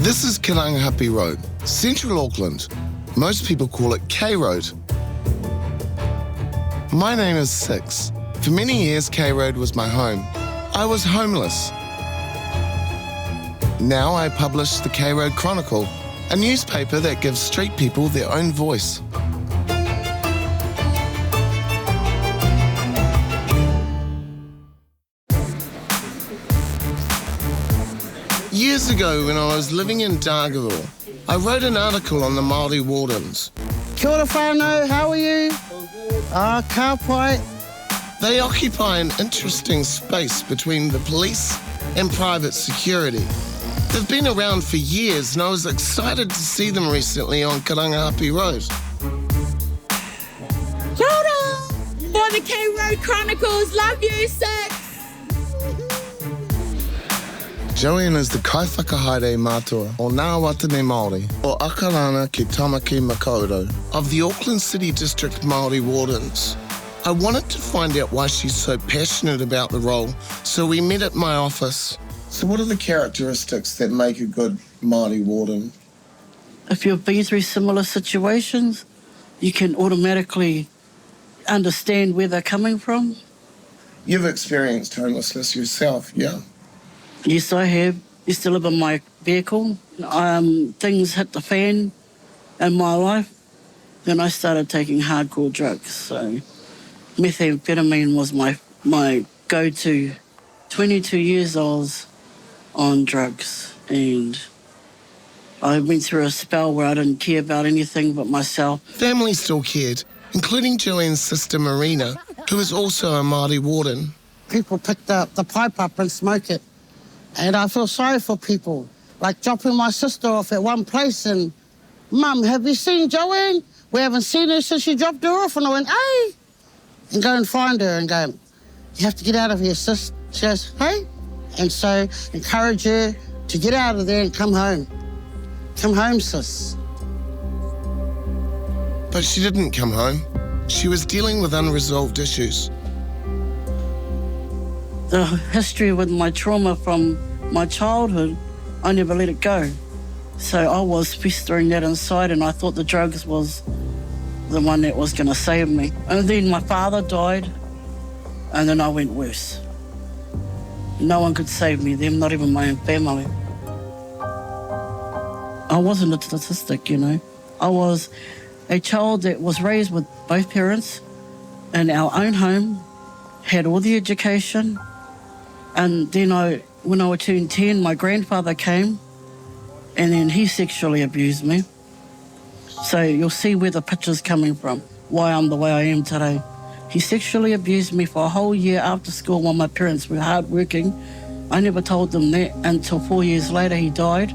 This is Karangahape Road, Central Auckland. Most people call it K Road. My name is Six. For many years, K Road was my home. I was homeless. Now I publish the K Road Chronicle, a newspaper that gives street people their own voice. Years ago, when I was living in Aotearoa, I wrote an article on the Māori Wardens. Kia ora whānau, how are you? Ka pai. They occupy an interesting space between the police and private security. They've been around for years, and I was excited to see them recently on Karangahape Road. Kia ora! For the K Road Chronicles, love you, Six! Joanne is the kaiwhakahaere mātua o Ngā Watene Māori o Akarana ki Tamaki Makaurau of the Auckland City District Māori Wardens. I wanted to find out why she's so passionate about the role, so we met at my office. So what are the characteristics that make a good Māori warden? If you've been through similar situations, you can automatically understand where they're coming from. You've experienced homelessness yourself, yeah? Yes, I have. Used to live in my vehicle. Things hit the fan in my life. Then I started taking hardcore drugs. So methamphetamine was my go-to. 22 years I was on drugs, and I went through a spell where I didn't care about anything but myself. Family still cared, including Joanne's sister Marina, who is also a Māori warden. People picked up the pipe up and smoke it. And I feel sorry for people, like dropping my sister off at one place and, Mum, have you seen Joanne? We haven't seen her since you dropped her off. And I went, hey, and go and find her and go, you have to get out of here, sis. She goes, hey? And so encourage her to get out of there and come home. Come home, sis. But she didn't come home. She was dealing with unresolved issues. The history with my trauma from my childhood, I never let it go. So I was festering that inside, and I thought the drugs was the one that was going to save me. And then my father died, and then I went worse. No one could save me then, not even my own family. I wasn't a statistic, you know. I was a child that was raised with both parents in our own home, had all the education. And then when I turned 10, my grandfather came, and then he sexually abused me. So you'll see where the picture's coming from, why I'm the way I am today. He sexually abused me for a whole year after school while my parents were hardworking. I never told them that until 4 years later he died.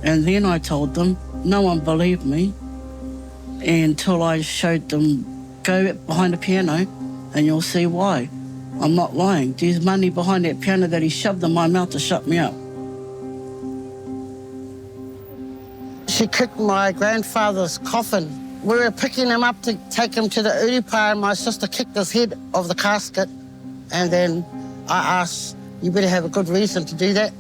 And then I told them, no one believed me until I showed them, go behind the piano and you'll see why. I'm not lying. There's money behind that piano that he shoved in my mouth to shut me up. She kicked my grandfather's coffin. We were picking him up to take him to the uripa, and my sister kicked his head of the casket. And then I asked, you better have a good reason to do that.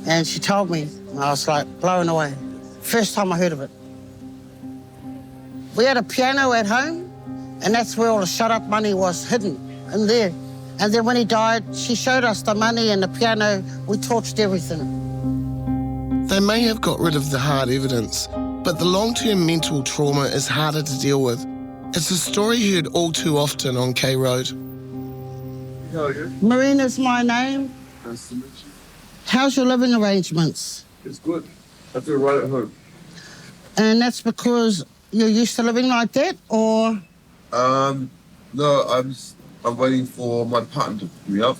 And she told me, and I was like blown away. First time I heard of it. We had a piano at home, and that's where all the shut-up money was hidden, in there. And then when he died, she showed us the money and the piano. We torched everything. They may have got rid of the hard evidence, but the long-term mental trauma is harder to deal with. It's a story heard all too often on K Road. How are you? Marina's my name. Nice to meet you. How's your living arrangements? It's good. I feel right at home. And that's because you're used to living like that, or? No, I'm waiting for my partner to pick me up.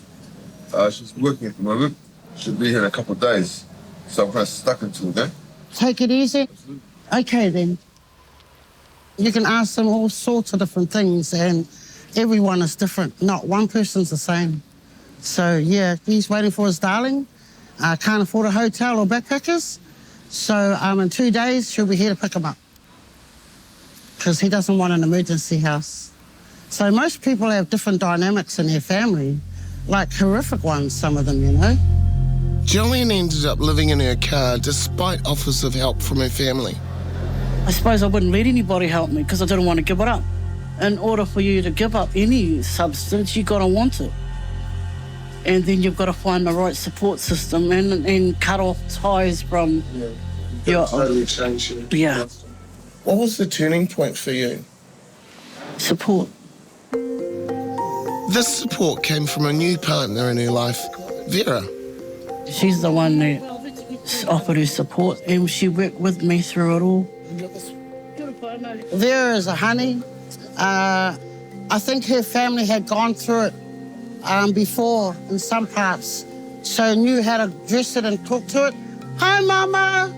She's working at the moment. She'll be here in a couple of days. So I'm kind of stuck until then. Take it easy? Absolutely. Okay, then. You can ask them all sorts of different things, and everyone is different. Not one person's the same. So, yeah, he's waiting for his darling. Can't afford a hotel or backpackers. So in 2 days, she'll be here to pick him up. Because he doesn't want an emergency house. So most people have different dynamics in their family, like horrific ones, some of them, you know. Joanne ended up living in her car despite offers of help from her family. I suppose I wouldn't let anybody help me because I didn't want to give it up. In order for you to give up any substance, you've got to want it. And then you've got to find the right support system and cut off ties from your... Totally changed you. Yeah. What was the turning point for you? Support. This support came from a new partner in her life, Vera. She's the one that offered her support and she worked with me through it all. Vera is a honey. I think her family had gone through it before in some parts, so knew how to address it and talk to it. Hi, Mama.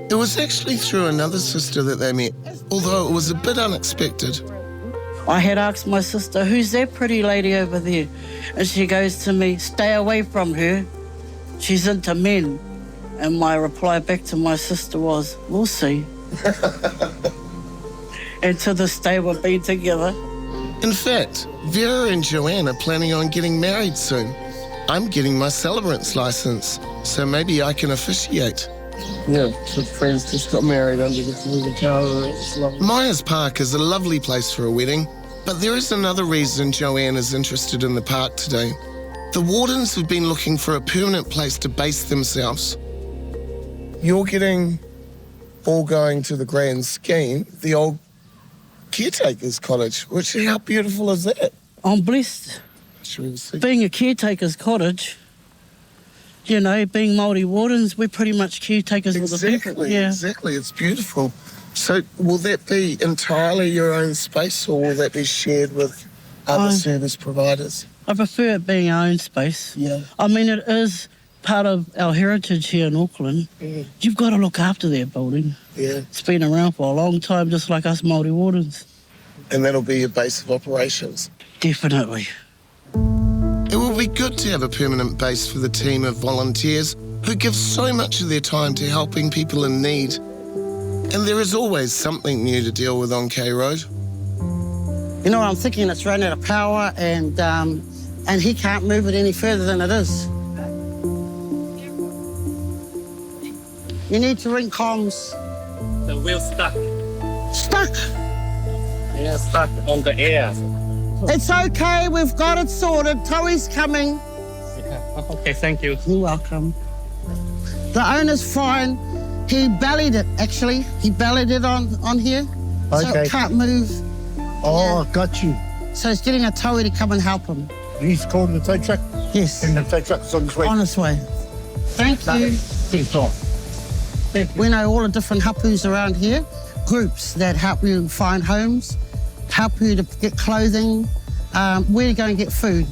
It was actually through another sister that they met, although it was a bit unexpected. I had asked my sister, who's that pretty lady over there? And she goes to me, stay away from her. She's into men. And my reply back to my sister was, we'll see. And to this day, we've been together. In fact, Vera and Joanne are planning on getting married soon. I'm getting my celebrant's license, so maybe I can officiate. Yeah, some friends just got married under this moving tower. It's lovely. Myer Park is a lovely place for a wedding, but there is another reason Joanne is interested in the park today. The Wardens have been looking for a permanent place to base themselves. You're getting all going to the grand scheme, the old caretaker's cottage, which, how beautiful is that? I'm blessed. Being a caretaker's cottage, you know, being Māori Wardens, we're pretty much caretakers of the people. Yeah. Exactly, it's beautiful. So will that be entirely your own space or will that be shared with other service providers? I prefer it being our own space. Yeah. I mean, it is part of our heritage here in Auckland. Mm. You've got to look after that building. Yeah. It's been around for a long time, just like us Māori Wardens. And that'll be your base of operations? Definitely. It will be good to have a permanent base for the team of volunteers who give so much of their time to helping people in need. And there is always something new to deal with on K Road. You know, I'm thinking it's run out of power and he can't move it any further than it is. You need to ring comms. The wheel stuck. Stuck? Yeah, stuck on the air. It's okay, we've got it sorted. Toey's coming. Yeah. Okay, thank you. You're welcome. The owner's fine. He bellied it, actually. He bellied it on here. So Okay. it can't move. Oh, got you. So he's getting a Toey to come and help him. He's calling the tow truck, Yes, and the tow truck's on its way. on his way. Thank you. We know all the different hapus around here, groups that help you find homes, help you to get clothing, where to go and get food.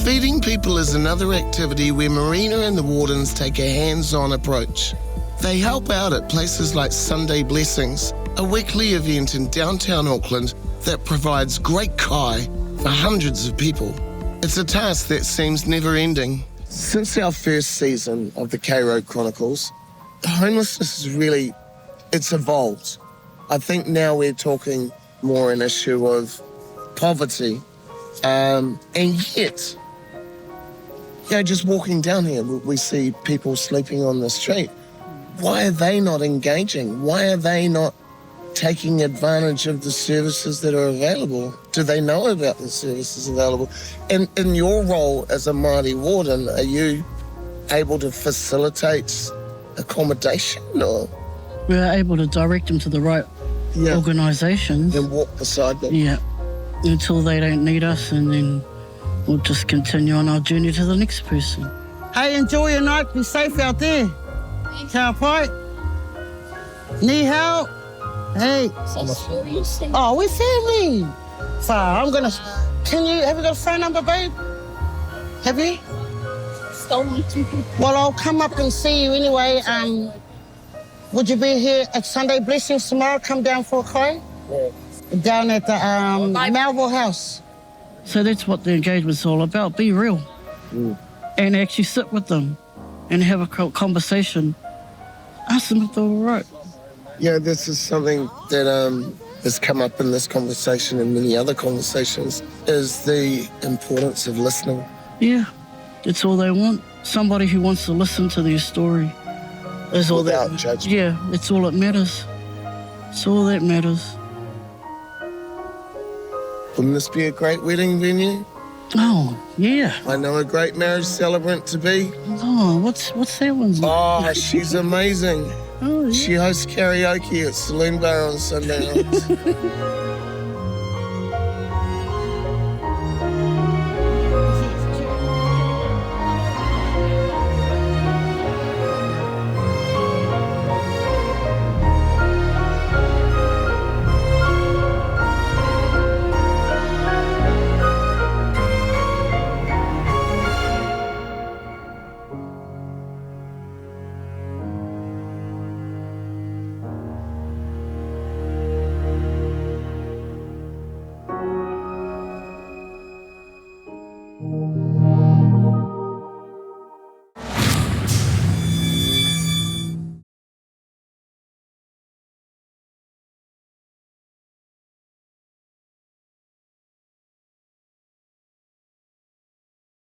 Feeding people is another activity where Marina and the Wardens take a hands-on approach. They help out at places like Sunday Blessings, a weekly event in downtown Auckland that provides great kai for hundreds of people. It's a task that seems never-ending. Since our first season of the K Road Chronicles, homelessness is really, it's evolved. I think now we're talking more an issue of poverty, and yet, you know, just walking down here, we see people sleeping on the street. Why are they not engaging? Why are they not taking advantage of the services that are available? Do they know about the services available? And in your role as a Māori Warden, are you able to facilitate accommodation or? We're able to direct them to the right organisations. And walk beside them? Yeah, until they don't need us, and then we'll just continue on our journey to the next person. Hey, enjoy your night. Be safe out there. Ka pai. Ni hao. Hey. Oh, we're family. So I'm gonna. Have you got a phone number, babe? Have you? Well, I'll come up and see you anyway. Would you be here at Sunday Blessings tomorrow? Come down for a kai? Yeah. Down at the Melville House. So that's what the engagement's all about. Be real. And actually sit with them and have a conversation. Ask them if they're all right. Yeah, this is something that has come up in this conversation and many other conversations, is the importance of listening. Yeah, that's all they want. somebody who wants to listen to their story. Is all Without that. judgment. Yeah, it's all that matters. It's all that matters. Wouldn't this be a great wedding venue? Oh, yeah. I know a great marriage celebrant to be. Oh, what's that one's name? Oh, she's amazing. Oh, yeah. She hosts karaoke at Saloon Bar on Sunday nights.